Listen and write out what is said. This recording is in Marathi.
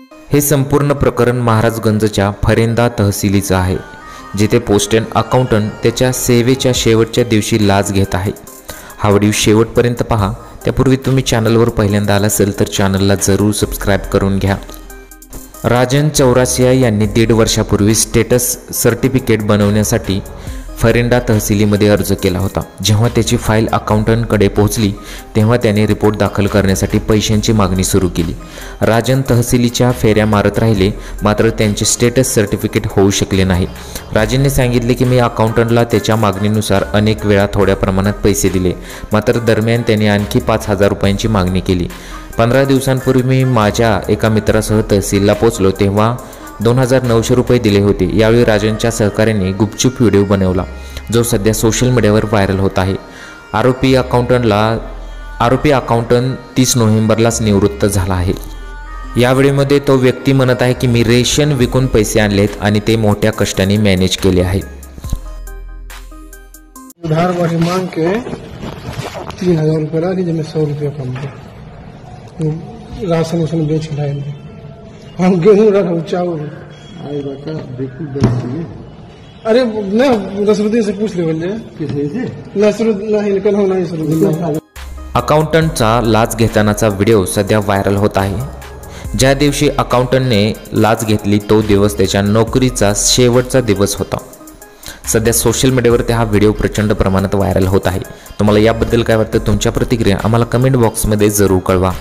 हे संपूर्ण प्रकरण महाराजगंजच्या फरेंदा तहसीलीचं आहे, जिथे पोस्ट अँड अकाउंटंट त्याच्या सेवेच्या शेवटच्या दिवशी लाच घेत आहे। हा व्हिडिओ शेवटपर्यंत पहा। त्यापूर्वी तुम्ही चॅनलवर पहिल्यांदा आला असेल तर चॅनलला जरूर सबस्क्राईब करून घ्या। राजन चौरासिया यांनी 1.5 वर्षापूर्वी स्टेटस सर्टिफिकेट बनवण्यासाठी फरेंदा तहसीलीमध्ये अर्ज केला होता। जेव्हा त्याची फाईल अकाउंटंटकडे पोहोचली तेव्हा त्याने रिपोर्ट दाखल करण्यासाठी पैशांची मागणी सुरू केली। राजन तहसीलीच्या फेऱ्या मारत राहिले, मात्र त्यांचे स्टेटस सर्टिफिकेट होऊ शकले नाही। राजनने सांगितले की मी अकाउंटंटला त्याच्या मागणीनुसार अनेक वेळा थोड्या प्रमाणात पैसे दिले, मात्र दरम्यान त्याने आणखी 5,000 रुपयांची मागणी केली। 15 दिवसांपूर्वी मी माझ्या एका मित्रासह तहसीलला पोहोचलो तेव्हा 2,900 रुपये दिले होते। यावेळी राजनच्या सहकार्याने गुपचूप व्हिडिओ बनवला, जो सध्या सोशल मीडियावर व्हायरल होत आहे। आरोपी अकाउंटंट 30 नोव्हेंबरलाच निवृत्त झाला आहे। या व्हिडिओमध्ये तो व्यक्ती म्हणत आहे की मी रेशन विकून पैसे आणलेत आणि ते मोठ्या कष्टाने मॅनेज केले आहेत। उधार वाली मांग के 3,000 रुपये ला दीजिए, मैं 100 रुपये कम दे राशन उसन बेच के लाएंगे। हम गेहूँ रखा चावल बता बिल्कुल बेच। अरे न नसरुद्दीन से पूछ ले बोले किसी से नसरुद्दीन होना नसरुद्दीन। अकाउंटंटचा लाच घेतानाचा व्हिडिओ सध्या व्हायरल होत आहे। ज्या दिवशी अकाउंटंटने लाच घेतली तो दिवस त्याच्या नोकरीचा शेवटचा दिवस होता। सध्या सोशल मीडियावरती हा व्हिडिओ प्रचंड प्रमाणात व्हायरल होत आहे। तुम्हाला याबद्दल काय वाटतं? तुमच्या प्रतिक्रिया आम्हाला कमेंट बॉक्समध्ये जरूर कळवा।